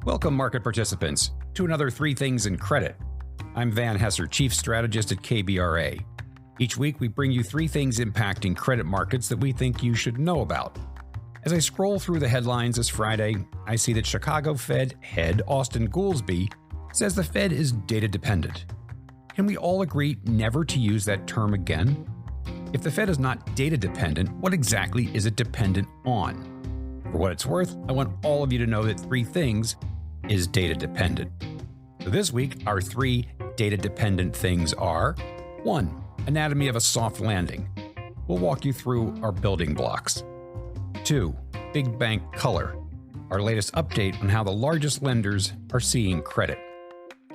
Welcome, market participants, to another Three Things in Credit. I'm Van Hesser, Chief Strategist at KBRA. Each week, we bring you three things impacting credit markets that we think you should know about. As I scroll through the headlines this Friday, I see that Chicago Fed head Austan Goolsbee says the Fed is data dependent. Can we all agree never to use that term again? If the Fed is not data dependent, what exactly is it dependent on? For what it's worth, I want all of you to know that three things is data dependent. So this week, our three data dependent things are: 1. Anatomy of a soft landing. We'll walk you through our building blocks. 2. Big bank color. Our latest update on how the largest lenders are seeing credit.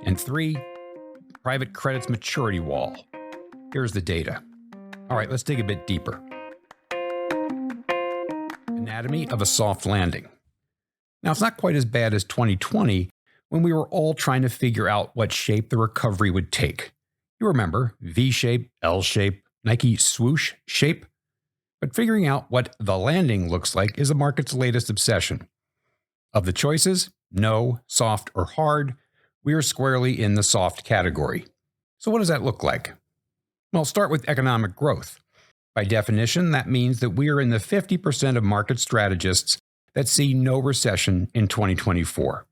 And 3. Private credit's maturity wall. Here's the data. All right, let's dig a bit deeper. Anatomy of a soft landing. Now, it's not quite as bad as 2020 when we were all trying to figure out what shape the recovery would take. You remember V-shape, L-shape, Nike swoosh shape? But figuring out what the landing looks like is the market's latest obsession. Of the choices, no, soft, or hard, we are squarely in the soft category. So what does that look like? Well, I'll start with economic growth. By definition, that means that we are in the 50% of market strategists that see no recession in 2024.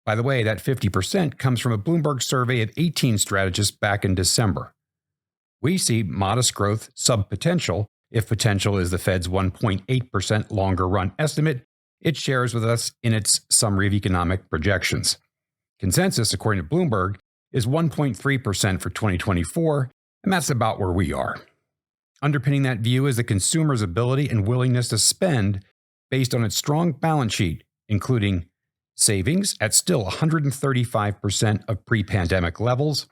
By the way, that 50% comes from a Bloomberg survey of 18 strategists back in December. We see modest growth sub-potential if potential is the Fed's 1.8% longer run estimate it shares with us in its summary of economic projections. Consensus, according to Bloomberg, is 1.3% for 2024, and that's about where we are. Underpinning that view is the consumer's ability and willingness to spend based on its strong balance sheet, including savings at still 135% of pre-pandemic levels,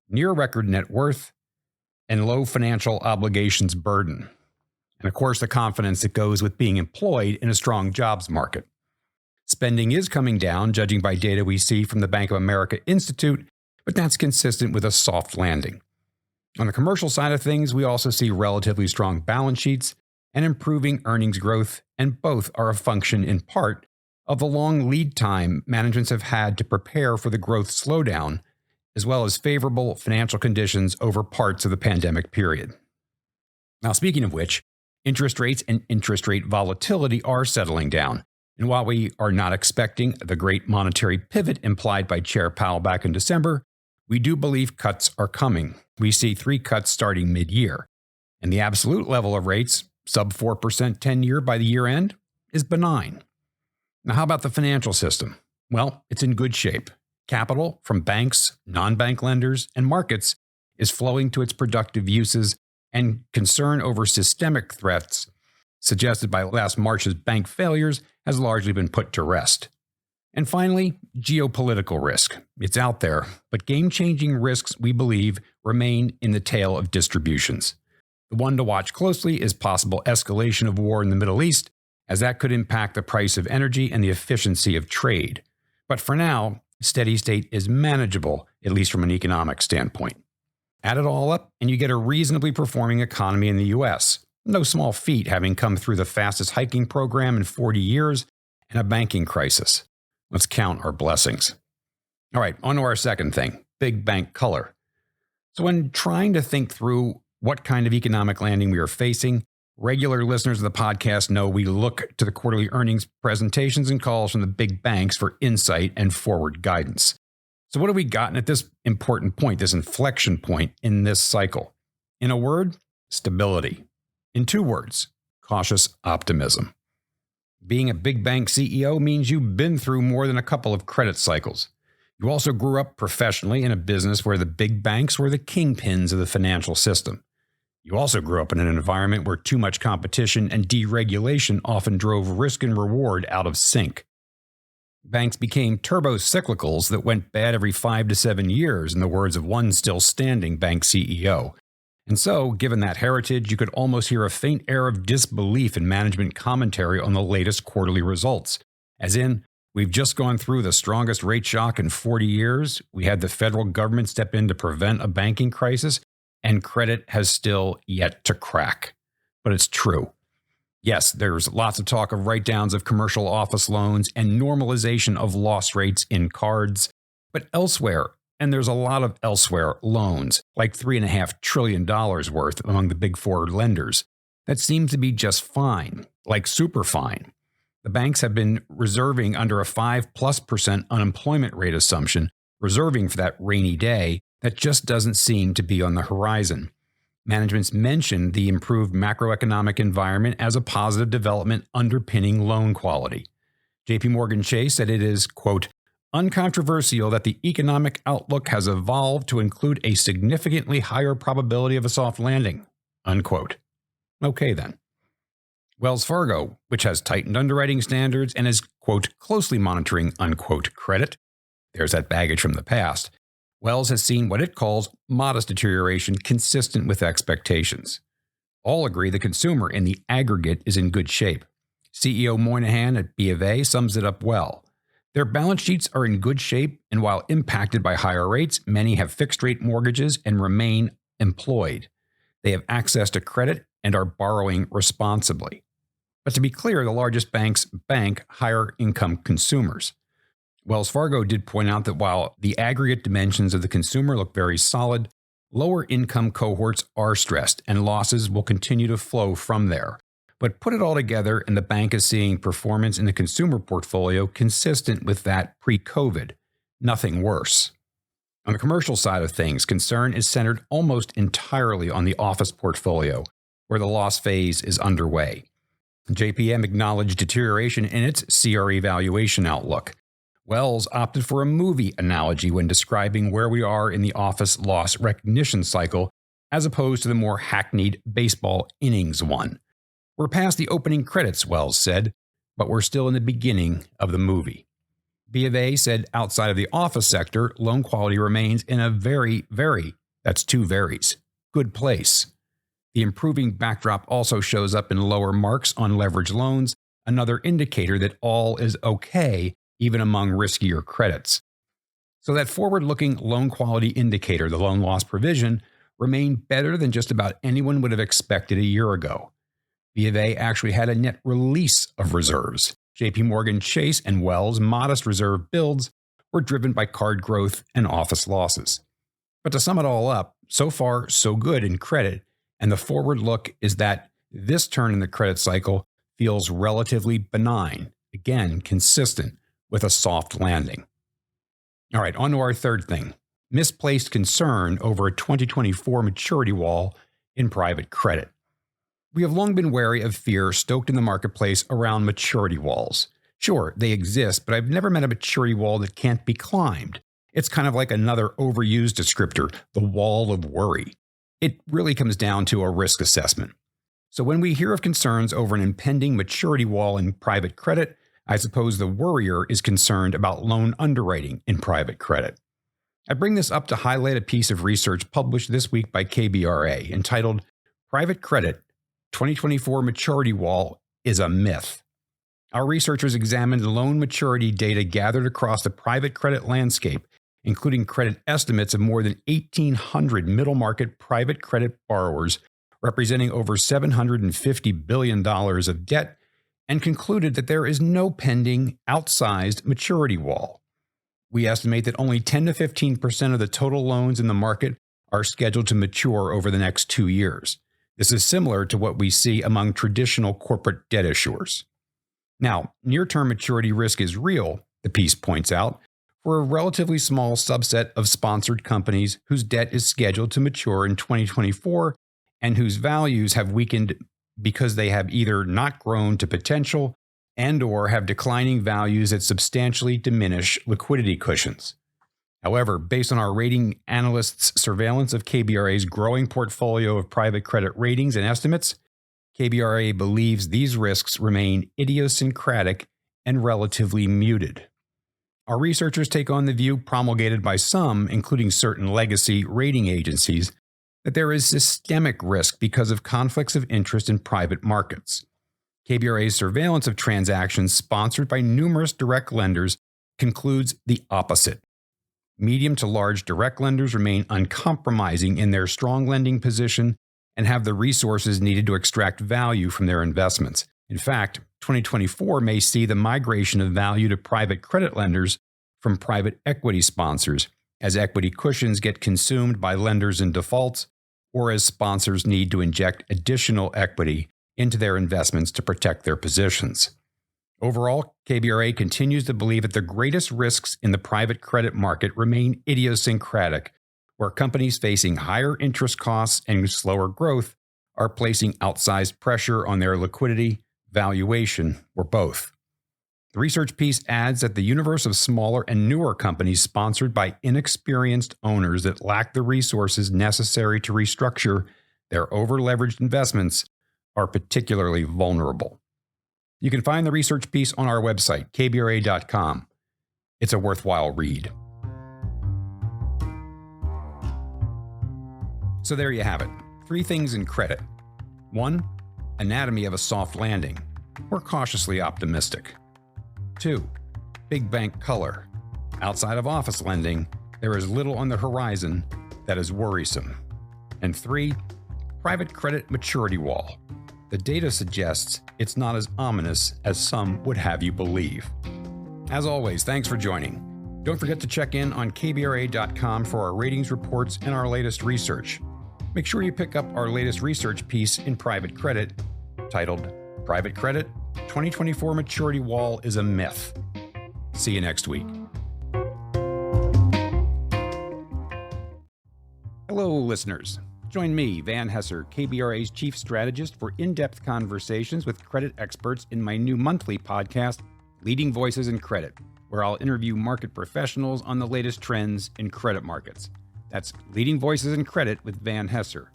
near record net worth, and low financial obligations burden. And of course, the confidence that goes with being employed in a strong jobs market. Spending is coming down, judging by data we see from the Bank of America Institute, but that's consistent with a soft landing. On the commercial side of things, we also see relatively strong balance sheets and improving earnings growth, and both are a function in part of the long lead time managements have had to prepare for the growth slowdown, as well as favorable financial conditions over parts of the pandemic period. Now, speaking of which, interest rates and interest rate volatility are settling down. And while we are not expecting the great monetary pivot implied by Chair Powell back in December, we do believe cuts are coming. We see 3 cuts starting mid-year. And the absolute level of rates, sub 4% 10-year by the year end, is benign. Now, how about the financial system? Well, it's in good shape. Capital from banks, non-bank lenders, and markets is flowing to its productive uses, and concern over systemic threats suggested by last March's bank failures has largely been put to rest. And finally, geopolitical risk. It's out there, but game-changing risks, we believe, remain in the tail of distributions. The one to watch closely is possible escalation of war in the Middle East, as that could impact the price of energy and the efficiency of trade. But for now, steady state is manageable, at least from an economic standpoint. Add it all up, and you get a reasonably performing economy in the U.S. No small feat, having come through the fastest hiking program in 40 years and a banking crisis. Let's count our blessings. All right, on to our second thing, big bank color. So when trying to think through what kind of economic landing we are facing, regular listeners of the podcast know we look to the quarterly earnings presentations and calls from the big banks for insight and forward guidance. So what have we gotten at this important point, this inflection point in this cycle? In a word, stability. In 2 words, cautious optimism. Being a big bank CEO means you've been through more than a couple of credit cycles. You also grew up professionally in a business where the big banks were the kingpins of the financial system. You also grew up in an environment where too much competition and deregulation often drove risk and reward out of sync. Banks became turbo-cyclicals that went bad every 5 to 7 years, in the words of one still standing bank CEO. And so, given that heritage, you could almost hear a faint air of disbelief in management commentary on the latest quarterly results. As in, we've just gone through the strongest rate shock in 40 years, we had the federal government step in to prevent a banking crisis, and credit has still yet to crack. But it's true. Yes, there's lots of talk of write-downs of commercial office loans and normalization of loss rates in cards. But elsewhere, and there's a lot of elsewhere loans, like $3.5 trillion worth among the big four lenders, that seems to be just fine, like super fine. The banks have been reserving under a 5+% unemployment rate assumption, reserving for that rainy day that just doesn't seem to be on the horizon. Management's mentioned the improved macroeconomic environment as a positive development underpinning loan quality. JP Morgan Chase said it is, quote, uncontroversial that the economic outlook has evolved to include a significantly higher probability of a soft landing, unquote. Okay then. Wells Fargo, which has tightened underwriting standards and is, quote, closely monitoring, unquote, credit. There's that baggage from the past. Wells has seen what it calls modest deterioration consistent with expectations. All agree the consumer in the aggregate is in good shape. CEO Moynihan at B of A sums it up well. Their balance sheets are in good shape, and while impacted by higher rates, many have fixed-rate mortgages and remain employed. They have access to credit and are borrowing responsibly. But to be clear, the largest banks bank higher-income consumers. Wells Fargo did point out that while the aggregate dimensions of the consumer look very solid, lower income cohorts are stressed and losses will continue to flow from there. But put it all together and the bank is seeing performance in the consumer portfolio consistent with that pre-COVID, nothing worse. On the commercial side of things, concern is centered almost entirely on the office portfolio, where the loss phase is underway. JPM acknowledged deterioration in its CRE valuation outlook. Wells opted for a movie analogy when describing where we are in the office loss recognition cycle, as opposed to the more hackneyed baseball innings one. We're past the opening credits, Wells said, but we're still in the beginning of the movie. B of A said outside of the office sector, loan quality remains in a very, that's two veries, good place. The improving backdrop also shows up in lower marks on leveraged loans, another indicator that all is okay even among riskier credits. So that forward-looking loan quality indicator, the loan loss provision, remained better than just about anyone would have expected a year ago. B of A actually had a net release of reserves. JP Morgan Chase and Wells' modest reserve builds were driven by card growth and office losses. But to sum it all up, so far so good in credit, and the forward look is that this turn in the credit cycle feels relatively benign, again consistent with a soft landing. All right, on to our third thing, misplaced concern over a 2024 maturity wall in private credit. We have long been wary of fear stoked in the marketplace around maturity walls. Sure, they exist, but I've never met a maturity wall that can't be climbed. It's kind of like another overused descriptor, the wall of worry. It really comes down to a risk assessment. So when we hear of concerns over an impending maturity wall in private credit, I suppose the worrier is concerned about loan underwriting in private credit. I bring this up to highlight a piece of research published this week by KBRA entitled Private Credit 2024 Maturity Wall is a Myth. Our researchers examined loan maturity data gathered across the private credit landscape, including credit estimates of more than 1,800 middle-market private credit borrowers representing over $750 billion of debt, and concluded that there is no pending outsized maturity wall. We estimate that only 10 to 15% of the total loans in the market are scheduled to mature over the next 2 years. This is similar to what we see among traditional corporate debt issuers. Now, near-term maturity risk is real, the piece points out, for a relatively small subset of sponsored companies whose debt is scheduled to mature in 2024 and whose values have weakened because they have either not grown to potential and/or have declining values that substantially diminish liquidity cushions. However, based on our rating analysts' surveillance of KBRA's growing portfolio of private credit ratings and estimates, KBRA believes these risks remain idiosyncratic and relatively muted. Our researchers take on the view promulgated by some, including certain legacy rating agencies, that there is systemic risk because of conflicts of interest in private markets. KBRA's surveillance of transactions sponsored by numerous direct lenders concludes the opposite. Medium to large direct lenders remain uncompromising in their strong lending position and have the resources needed to extract value from their investments. In fact, 2024 may see the migration of value to private credit lenders from private equity sponsors, as equity cushions get consumed by lenders in defaults, or as sponsors need to inject additional equity into their investments to protect their positions. Overall, KBRA continues to believe that the greatest risks in the private credit market remain idiosyncratic, where companies facing higher interest costs and slower growth are placing outsized pressure on their liquidity, valuation, or both. The research piece adds that the universe of smaller and newer companies sponsored by inexperienced owners that lack the resources necessary to restructure their over-leveraged investments are particularly vulnerable. You can find the research piece on our website, kbra.com. It's a worthwhile read. So there you have it. 3 things in credit. 1. Anatomy of a soft landing. We're cautiously optimistic. 2. Big bank color. Outside of office lending, there is little on the horizon that is worrisome. And 3. Private credit maturity wall. The data suggests it's not as ominous as some would have you believe. As always, thanks for joining. Don't forget to check in on kbra.com for our ratings reports and our latest research. Make sure you pick up our latest research piece in private credit titled Private Credit 2024 Maturity Wall is a Myth. See you next week. Hello, listeners. Join me, Van Hesser, KBRA's chief strategist, for in-depth conversations with credit experts in my new monthly podcast, Leading Voices in Credit, where I'll interview market professionals on the latest trends in credit markets. That's Leading Voices in Credit with Van Hesser.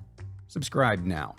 Subscribe now.